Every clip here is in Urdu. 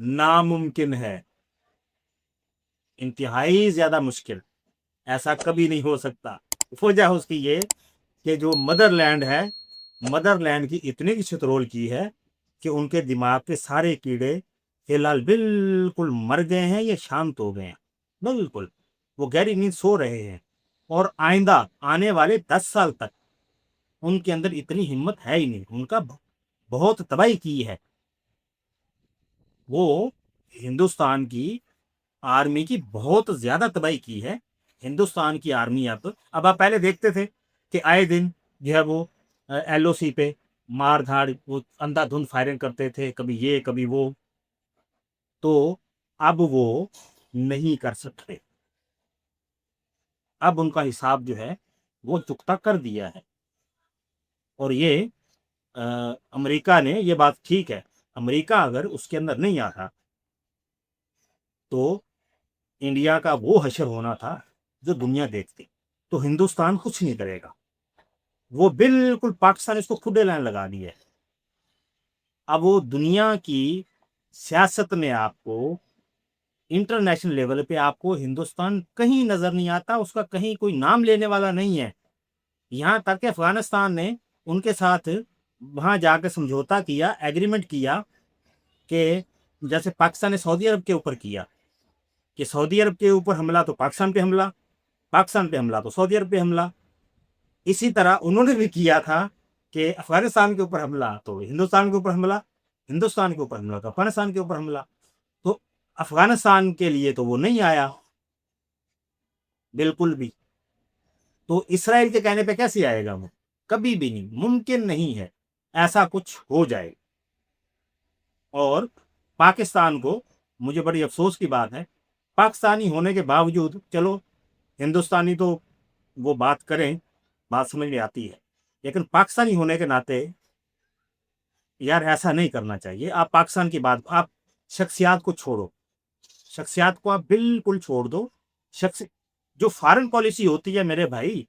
ناممکن ہے، انتہائی زیادہ مشکل، ایسا کبھی نہیں ہو سکتا۔ وجہ اس کی یہ کہ جو مدر لینڈ ہے، مدر لینڈ کی اتنی چترول کی ہے کہ ان کے دماغ کے سارے کیڑے فی الحال بالکل مر گئے ہیں، یہ شانت ہو گئے ہیں بالکل، وہ گہری نیند سو رہے ہیں، اور آئندہ آنے والے 10 سال تک ان کے اندر اتنی ہمت ہے ہی نہیں، ان کا بہت تباہی کی ہے۔ وہ ہندوستان کی آرمی کی بہت زیادہ تباہی کی ہے۔ ہندوستان کی آرمی اب آپ پہلے دیکھتے تھے کہ آئے دن جو ہے وہ ایل او سی پہ مار دھاڑ، وہ اندھا دھند فائرنگ کرتے تھے، کبھی یہ کبھی وہ، تو اب وہ نہیں کر سکتے، اب ان کا حساب جو ہے وہ چکتا کر دیا ہے۔ اور یہ امریکہ نے یہ بات ٹھیک ہے، امریکہ اگر اس کے اندر نہیں آتا تو انڈیا کا وہ حشر ہونا تھا جو دنیا دیکھتی، تو ہندوستان کچھ نہیں کرے گا، وہ بالکل پاکستان اس کو کھڈے لائن لگا دی ہے۔ اب وہ دنیا کی سیاست میں آپ کو انٹرنیشنل لیول پہ آپ کو ہندوستان کہیں نظر نہیں آتا، اس کا کہیں کوئی نام لینے والا نہیں ہے۔ یہاں تک کہ افغانستان نے ان کے ساتھ وہاں جا کے سمجھوتا کیا، ایگریمنٹ کیا، کہ جیسے پاکستان نے سعودی عرب کے اوپر کیا کہ سعودی عرب کے اوپر حملہ تو پاکستان پہ حملہ، پاکستان پہ حملہ تو سعودی عرب پہ حملہ۔ اسی طرح انہوں نے بھی کیا تھا کہ افغانستان کے اوپر حملہ تو ہندوستان کے اوپر حملہ، ہندوستان کے اوپر حملہ تو افغانستان کے اوپر حملہ۔ تو افغانستان کے لیے تو وہ نہیں آیا بالکل بھی، تو اسرائیل کے کہنے پہ کیسے آئے گا؟ وہ کبھی بھی نہیں، ممکن نہیں ہے ایسا کچھ ہو جائے۔ اور پاکستان کو، مجھے بڑی افسوس کی بات ہے، پاکستانی ہونے کے باوجود، چلو ہندوستانی تو وہ بات کریں، بات سمجھ میں آتی ہے، لیکن پاکستانی ہونے کے ناطے یار ایسا نہیں کرنا چاہیے۔ آپ پاکستان کی بات، آپ شخصیات کو چھوڑو، شخصیات کو آپ بالکل چھوڑ دو۔ جو فارن پالیسی ہوتی ہے میرے بھائی،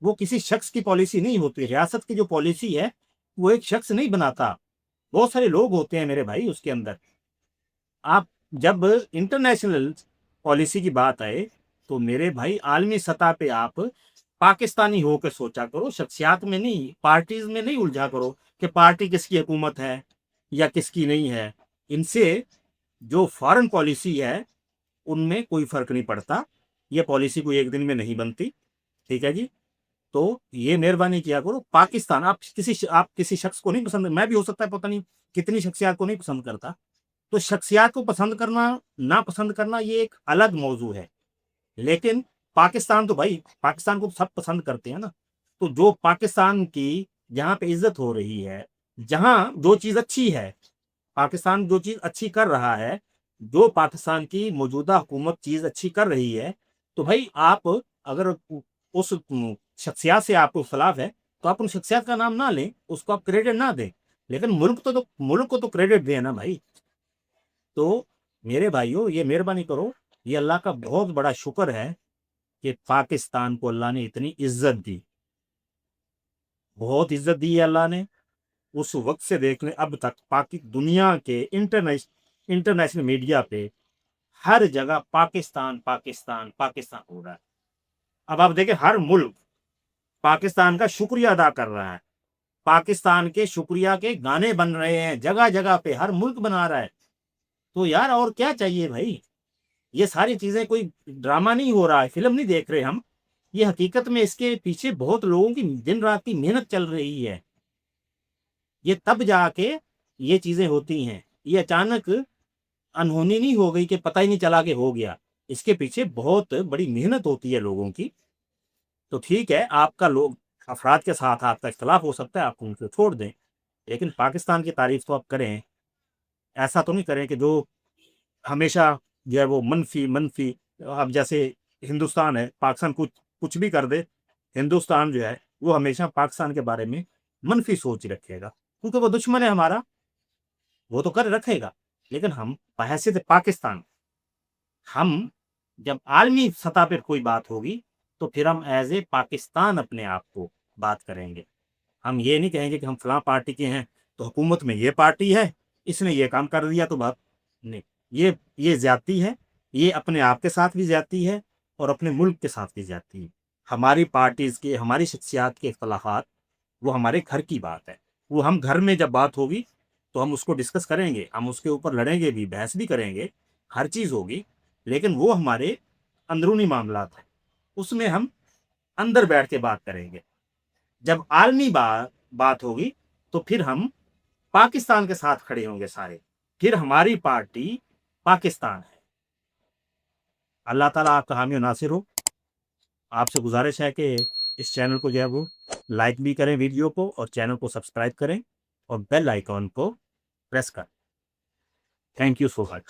وہ کسی شخص کی پالیسی نہیں ہوتی، ریاست کی جو پالیسی ہے وہ ایک شخص نہیں بناتا، بہت سارے لوگ ہوتے ہیں میرے بھائی اس کے اندر۔ آپ جب انٹرنیشنل پالیسی کی بات آئے تو میرے بھائی عالمی سطح پہ آپ پاکستانی ہو کے سوچا کرو، شخصیات میں نہیں، پارٹیز میں نہیں الجھا کرو کہ پارٹی کس کی حکومت ہے یا کس کی نہیں ہے۔ ان سے جو فارن پالیسی ہے ان میں کوئی فرق نہیں پڑتا، یہ پالیسی کوئی ایک دن میں نہیں بنتی، ٹھیک ہے جی؟ تو یہ مہربانی کیا کرو، پاکستان، آپ کسی شخص کو نہیں پسند، میں بھی ہو سکتا ہے پتہ نہیں کتنی شخصیات کو نہیں پسند کرتا، تو شخصیات کو پسند کرنا ناپسند کرنا یہ ایک الگ موضوع ہے، لیکن پاکستان تو بھائی، پاکستان کو سب پسند کرتے ہیں نا۔ تو جو پاکستان کی جہاں پہ عزت ہو رہی ہے، جہاں جو چیز اچھی ہے، پاکستان جو چیز اچھی کر رہا ہے، جو پاکستان کی موجودہ حکومت چیز اچھی کر رہی ہے، تو بھائی آپ اگر اس شخصیات سے آپ کو خلاف ہے تو آپ ان شخصیات کا نام نہ لیں، اس کو آپ کریڈٹ نہ دیں، لیکن ملک کو تو کریڈٹ دیں نا بھائی۔ تو میرے بھائیوں، یہ مہربانی کرو، یہ اللہ کا بہت بڑا شکر ہے کہ پاکستان کو اللہ نے اتنی عزت دی، بہت عزت دی ہے اللہ نے۔ اس وقت سے دیکھ لیں اب تک دنیا کے انٹرنیشنل میڈیا پہ ہر جگہ پاکستان پاکستان پاکستان ہو رہا ہے۔ اب آپ دیکھیں ہر ملک پاکستان کا شکریہ ادا کر رہا ہے، پاکستان کے شکریہ کے گانے بن رہے ہیں، جگہ جگہ پہ ہر ملک بنا رہا ہے۔ تو یار اور کیا چاہیے بھائی؟ یہ ساری چیزیں کوئی ڈرامہ نہیں ہو رہا ہے، فلم نہیں دیکھ رہے ہم، یہ حقیقت میں اس کے پیچھے بہت لوگوں کی دن رات کی محنت چل رہی ہے۔ یہ تب جا کے یہ چیزیں ہوتی ہیں، یہ اچانک انہونی نہیں ہو گئی کہ پتہ ہی نہیں چلا کہ ہو گیا، اس کے پیچھے بہت بڑی محنت ہوتی ہے لوگوں کی۔ تو ٹھیک ہے، آپ کا افراد کے ساتھ آپ کا اختلاف ہو سکتا ہے، آپ ان کو چھوڑ دیں، لیکن پاکستان کی تعریف تو آپ کریں، ایسا تو نہیں کریں کہ جو ہمیشہ جو ہے وہ منفی منفی۔ اب جیسے ہندوستان ہے، پاکستان کچھ بھی کر دے، ہندوستان جو ہے وہ ہمیشہ پاکستان کے بارے میں منفی سوچ رکھے گا، کیونکہ وہ دشمن ہے ہمارا، وہ تو کر رکھے گا۔ لیکن ہم بحیثیت پاکستان، ہم جب عالمی سطح پر کوئی بات ہوگی تو پھر ہم ایز اے پاکستان اپنے آپ کو بات کریں گے۔ ہم یہ نہیں کہیں گے کہ ہم فلاں پارٹی کے ہیں تو حکومت میں یہ پارٹی ہے، اس نے یہ کام کر دیا تو بات نہیں۔ یہ زیادتی ہے، یہ اپنے آپ کے ساتھ بھی زیادتی ہے اور اپنے ملک کے ساتھ بھی زیادتی ہے۔ ہماری پارٹیز کے، ہماری شخصیات کے اختلافات وہ ہمارے گھر کی بات ہے، وہ ہم گھر میں جب بات ہوگی تو ہم اس کو ڈسکس کریں گے، ہم اس کے اوپر لڑیں گے بھی، بحث بھی کریں گے، ہر چیز ہوگی، لیکن وہ ہمارے اندرونی معاملات ہیں، اس میں ہم اندر بیٹھ کے بات کریں گے۔ جب عالمی بات ہوگی تو پھر ہم پاکستان کے ساتھ کھڑے ہوں گے سارے، پھر ہماری پارٹی پاکستان ہے۔ اللہ تعالیٰ آپ کا حامی و ناصر ہو۔ آپ سے گزارش ہے کہ اس چینل کو جو ہے وہ لائک بھی کریں ویڈیو کو، اور چینل کو سبسکرائب کریں اور بیل آئیکن کو پریس کریں۔ Thank you so much.